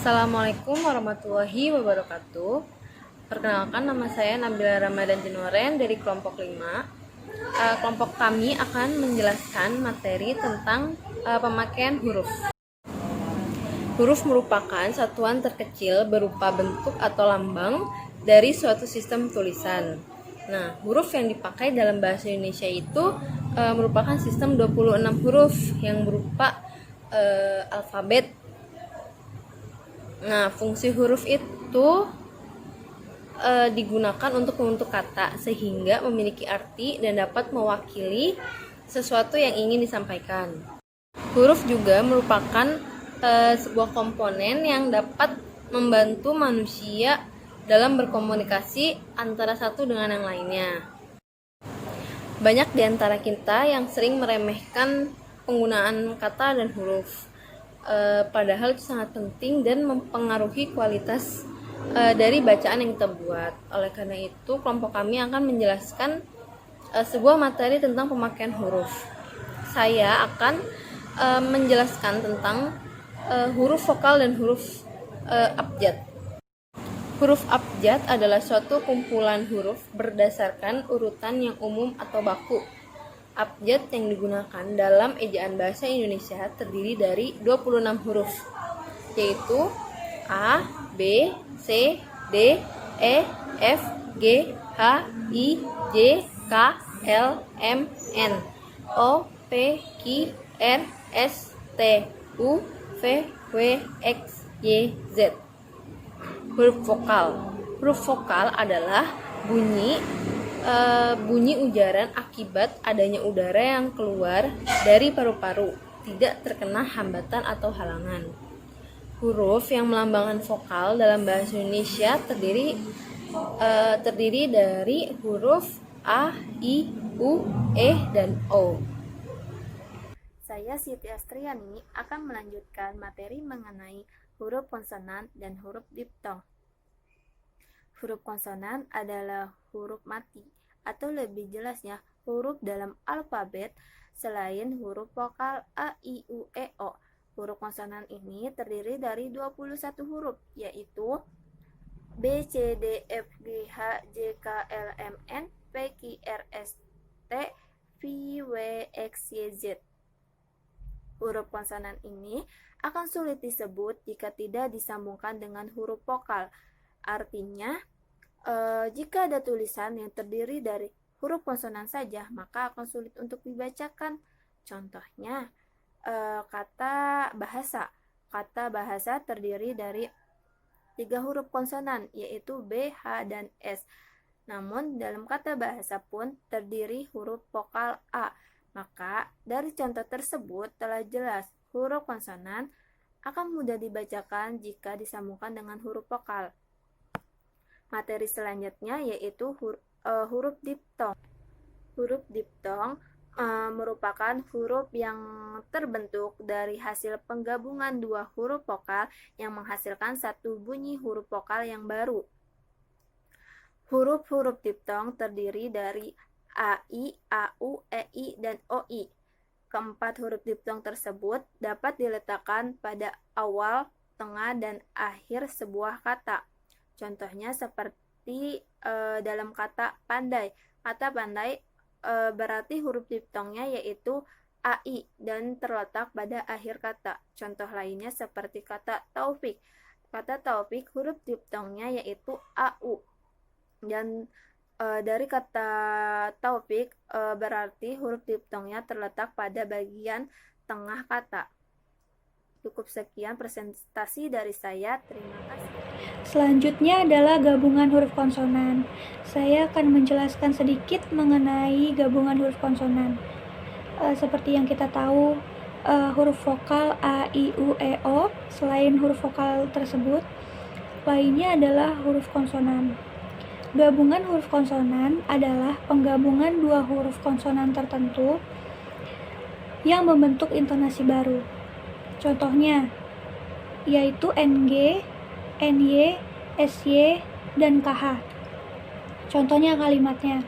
Assalamualaikum warahmatullahi wabarakatuh. Perkenalkan, nama saya Nabila Ramadan Jenoren dari kelompok 5. Kelompok kami akan menjelaskan materi tentang pemakaian huruf. Huruf merupakan satuan terkecil berupa bentuk atau lambang dari suatu sistem tulisan. Nah, huruf yang dipakai dalam bahasa Indonesia itu merupakan sistem 26 huruf yang berupa alfabet. Nah, fungsi huruf itu digunakan untuk membentuk kata sehingga memiliki arti dan dapat mewakili sesuatu yang ingin disampaikan. Huruf juga merupakan sebuah komponen yang dapat membantu manusia dalam berkomunikasi antara satu dengan yang lainnya. Banyak di antara kita yang sering meremehkan penggunaan kata dan huruf. Padahal itu sangat penting dan mempengaruhi kualitas dari bacaan yang kita buat. Oleh karena itu, kelompok kami akan menjelaskan sebuah materi tentang pemakaian huruf. Saya akan menjelaskan tentang huruf vokal dan huruf abjad. Huruf abjad adalah suatu kumpulan huruf berdasarkan urutan yang umum atau baku. Abjad yang digunakan dalam ejaan bahasa Indonesia terdiri dari 26 huruf, yaitu A, B, C, D, E, F, G, H, I, J, K, L, M, N, O, P, Q, R, S, T, U, V, W, X, Y, Z. Huruf vokal. Huruf vokal adalah bunyi ujaran akibat adanya udara yang keluar dari paru-paru, tidak terkena hambatan atau halangan. Huruf yang melambangkan vokal dalam bahasa Indonesia terdiri dari huruf A, I, U, E, dan O. Saya Siti Astriani akan melanjutkan materi mengenai huruf konsonan dan huruf diptong. Huruf konsonan adalah huruf mati, atau lebih jelasnya huruf dalam alfabet selain huruf vokal A, I, U, E, O. Huruf konsonan ini terdiri dari 21 huruf, yaitu B, C, D, F, G, H, J, K, L, M, N, P, Q, R, S, T, V, W, X, Y, Z. Huruf konsonan ini akan sulit disebut jika tidak disambungkan dengan huruf vokal. Artinya, jika ada tulisan yang terdiri dari huruf konsonan saja, maka akan sulit untuk dibacakan. Contohnya, kata bahasa. Kata bahasa terdiri dari 3 huruf konsonan, yaitu B, H, dan S. Namun, dalam kata bahasa pun terdiri huruf vokal A. Maka, dari contoh tersebut telah jelas huruf konsonan akan mudah dibacakan jika disambungkan dengan huruf vokal. Materi selanjutnya yaitu huruf diptong. Huruf diptong merupakan huruf yang terbentuk dari hasil penggabungan 2 huruf vokal yang menghasilkan satu bunyi huruf vokal yang baru. Huruf-huruf diptong terdiri dari A, I, A, U, E, I, dan O, I. Keempat huruf diptong tersebut dapat diletakkan pada awal, tengah, dan akhir sebuah kata. Contohnya seperti dalam kata pandai. Kata pandai berarti huruf diptongnya yaitu AI dan terletak pada akhir kata. Contoh lainnya seperti kata taufik. Kata taufik huruf diptongnya yaitu AU. Dan dari kata taufik berarti huruf diptongnya terletak pada bagian tengah kata. Cukup sekian presentasi dari saya. Terima kasih. Selanjutnya adalah gabungan huruf konsonan. Saya akan menjelaskan sedikit mengenai gabungan huruf konsonan. Seperti yang kita tahu, huruf vokal A, I, U, E, O, selain huruf vokal tersebut, lainnya adalah huruf konsonan. Gabungan huruf konsonan adalah penggabungan 2 huruf konsonan tertentu yang membentuk intonasi baru. Contohnya, yaitu NG, NY, SY, dan KH. Contohnya kalimatnya,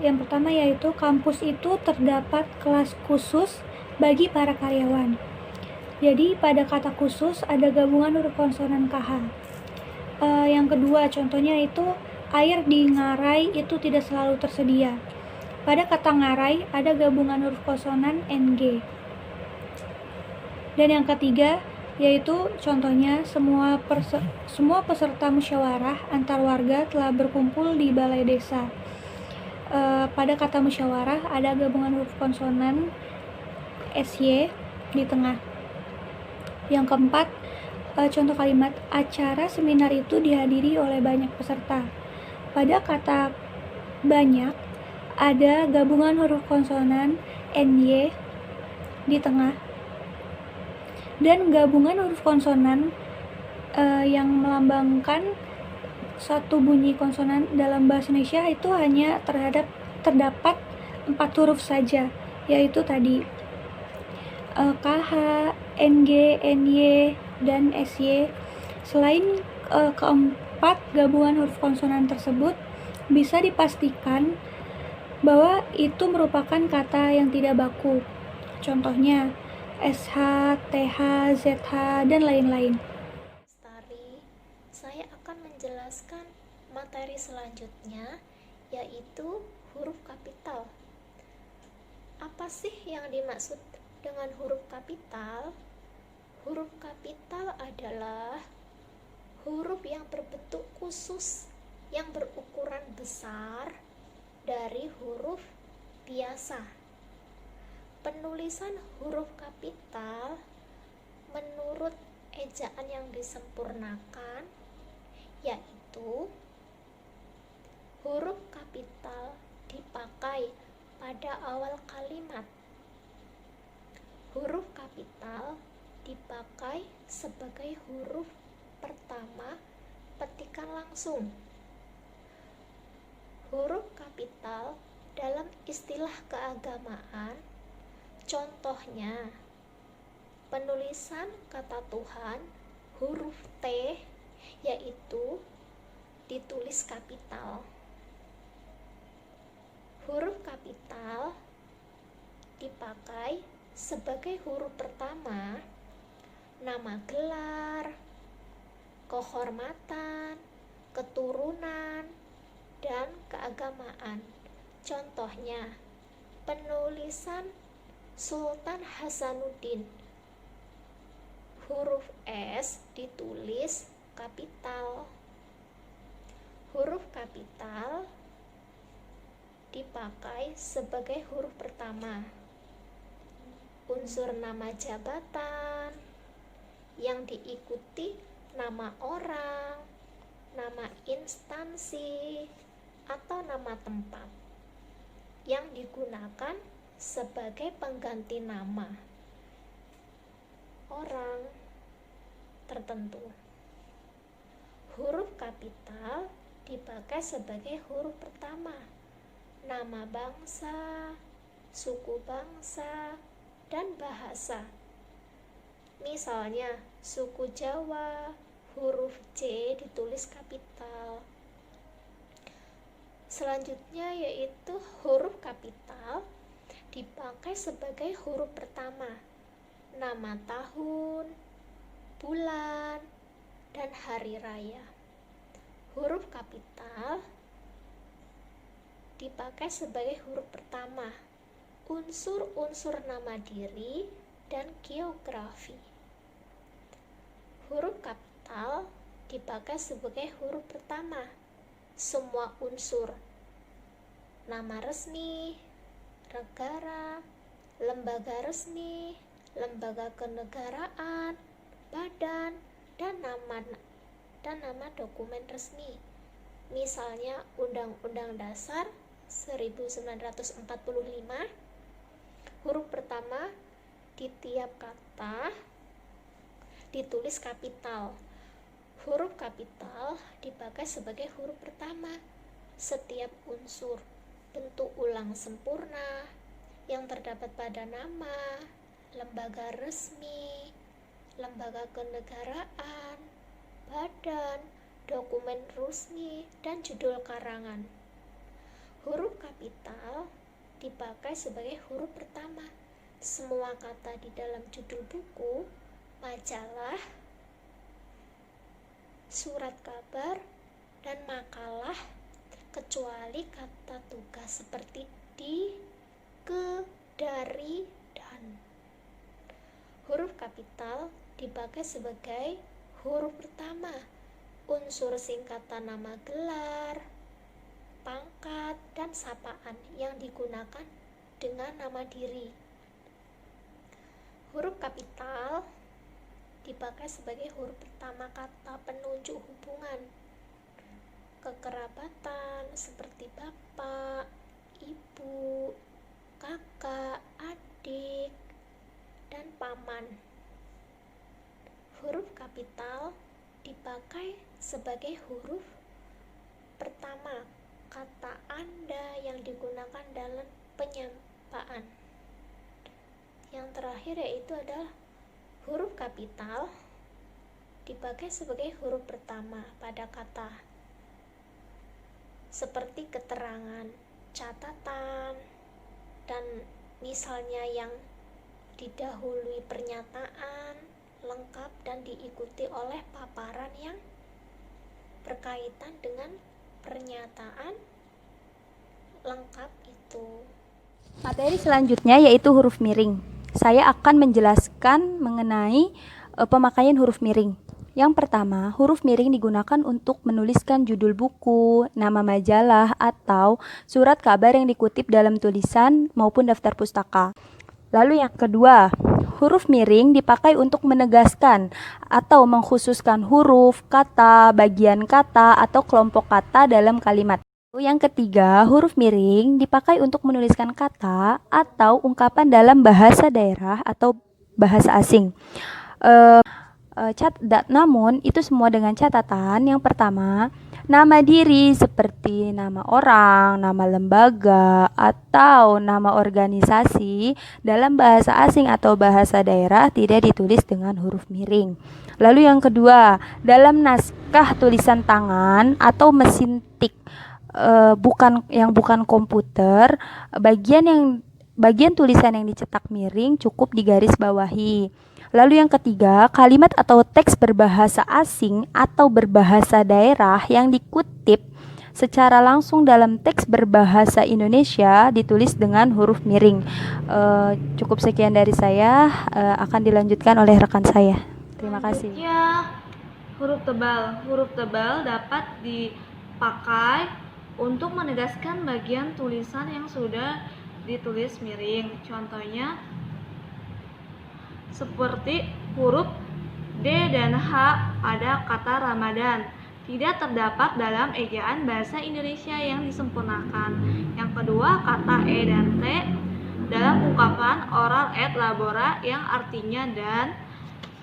yang pertama yaitu kampus itu terdapat kelas khusus bagi para karyawan. Jadi pada kata khusus ada gabungan huruf konsonan KH. Yang kedua contohnya itu air di ngarai itu tidak selalu tersedia. Pada kata ngarai ada gabungan huruf konsonan NG. Dan yang ketiga yaitu contohnya semua peserta musyawarah antar warga telah berkumpul di balai desa. Pada kata musyawarah ada gabungan huruf konsonan SY di tengah. Yang keempat, contoh kalimat acara seminar itu dihadiri oleh banyak peserta. Pada kata banyak ada gabungan huruf konsonan NY di tengah. Dan gabungan huruf konsonan yang melambangkan satu bunyi konsonan dalam bahasa Indonesia itu hanya terdapat 4 huruf saja, yaitu tadi KH, NG, NY, dan SY. Selain keempat gabungan huruf konsonan tersebut, bisa dipastikan bahwa itu merupakan kata yang tidak baku. Contohnya SH, TH, ZH, dan lain-lain. Saya akan menjelaskan materi selanjutnya, yaitu huruf kapital. Apa sih yang dimaksud dengan huruf kapital? Huruf kapital adalah huruf yang berbentuk khusus, yang berukuran besar dari huruf biasa. Penulisan huruf kapital menurut ejaan yang disempurnakan, yaitu huruf kapital dipakai pada awal kalimat. Huruf kapital dipakai sebagai huruf pertama petikan langsung. Huruf kapital dalam istilah keagamaan, contohnya penulisan kata Tuhan huruf T, yaitu ditulis kapital. Huruf kapital dipakai sebagai huruf pertama nama gelar, kehormatan, keturunan, dan keagamaan. Contohnya penulisan Sultan Hasanuddin, huruf S ditulis kapital. Huruf kapital dipakai sebagai huruf pertama unsur nama jabatan yang diikuti nama orang, nama instansi, atau nama tempat yang digunakan sebagai pengganti nama orang tertentu. Huruf kapital dipakai sebagai huruf pertama nama bangsa, suku bangsa, dan bahasa. Misalnya, suku Jawa, huruf C ditulis kapital. Selanjutnya yaitu huruf kapital dipakai sebagai huruf pertama nama tahun, bulan, dan hari raya. Huruf kapital dipakai sebagai huruf pertama unsur-unsur nama diri dan geografi. Huruf kapital dipakai sebagai huruf pertama semua unsur nama resmi, negara, lembaga resmi, lembaga kenegaraan, badan, dan nama dokumen resmi. Misalnya Undang-Undang Dasar 1945, huruf pertama di tiap kata ditulis kapital. Huruf kapital dipakai sebagai huruf pertama setiap unsur bentuk ulang sempurna yang terdapat pada nama, lembaga resmi, lembaga kenegaraan, badan, dokumen resmi, dan judul karangan. Huruf kapital dipakai sebagai huruf pertama semua kata di dalam judul buku majalah, surat kabar, dan makalah, kecuali kata tugas seperti di, ke, dari, dan. Huruf kapital dipakai sebagai huruf pertama unsur singkatan nama gelar, pangkat, dan sapaan yang digunakan dengan nama diri. Huruf kapital dipakai sebagai huruf pertama kata penunjuk hubungan kekerabatan seperti bapak, ibu, kakak, adik, dan paman. Huruf kapital dipakai sebagai huruf pertama kata Anda yang digunakan dalam penyampaian. Yang terakhir yaitu adalah huruf kapital dipakai sebagai huruf pertama pada kata seperti keterangan, catatan, dan misalnya yang didahului pernyataan lengkap dan diikuti oleh paparan yang berkaitan dengan pernyataan lengkap itu. Materi selanjutnya yaitu huruf miring. Saya akan menjelaskan mengenai pemakaian huruf miring. Yang pertama, huruf miring digunakan untuk menuliskan judul buku, nama majalah, atau surat kabar yang dikutip dalam tulisan maupun daftar pustaka. Lalu yang kedua, huruf miring dipakai untuk menegaskan atau mengkhususkan huruf, kata, bagian kata, atau kelompok kata dalam kalimat. Yang ketiga, huruf miring dipakai untuk menuliskan kata atau ungkapan dalam bahasa daerah atau bahasa asing. Namun itu semua dengan catatan. Yang pertama, nama diri seperti nama orang, nama lembaga, atau nama organisasi dalam bahasa asing atau bahasa daerah tidak ditulis dengan huruf miring. Lalu yang kedua, dalam naskah tulisan tangan atau mesin tik bukan komputer, bagian tulisan yang dicetak miring cukup digaris bawahi. Lalu yang ketiga, kalimat atau teks berbahasa asing atau berbahasa daerah yang dikutip secara langsung dalam teks berbahasa Indonesia ditulis dengan huruf miring. Cukup sekian dari saya, akan dilanjutkan oleh rekan saya. Terima kasih. Huruf tebal. Huruf tebal dapat dipakai untuk menegaskan bagian tulisan yang sudah ditulis miring. Contohnya seperti huruf D dan H pada kata Ramadan tidak terdapat dalam ejaan bahasa Indonesia yang disempurnakan. Yang kedua, kata E dan T dalam ungkapan oral et labora yang artinya dan.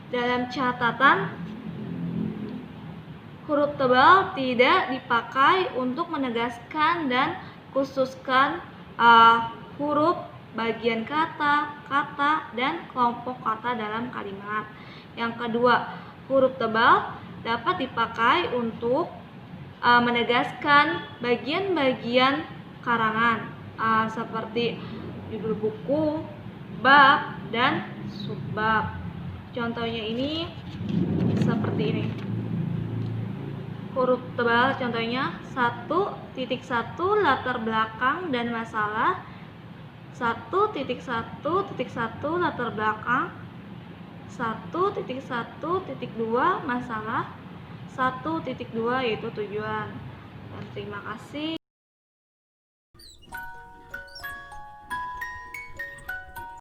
Dalam catatan, huruf tebal tidak dipakai untuk menegaskan dan khususkan huruf, bagian kata, dan kelompok kata dalam kalimat. Yang kedua, huruf tebal dapat dipakai untuk menegaskan bagian-bagian karangan seperti judul buku, bab, dan subbab. Contohnya ini seperti ini. Huruf tebal contohnya 1.1 latar belakang dan masalah, 1.1.1 latar belakang, 1.1.2 masalah, 1.2 yaitu tujuan. Dan terima kasih.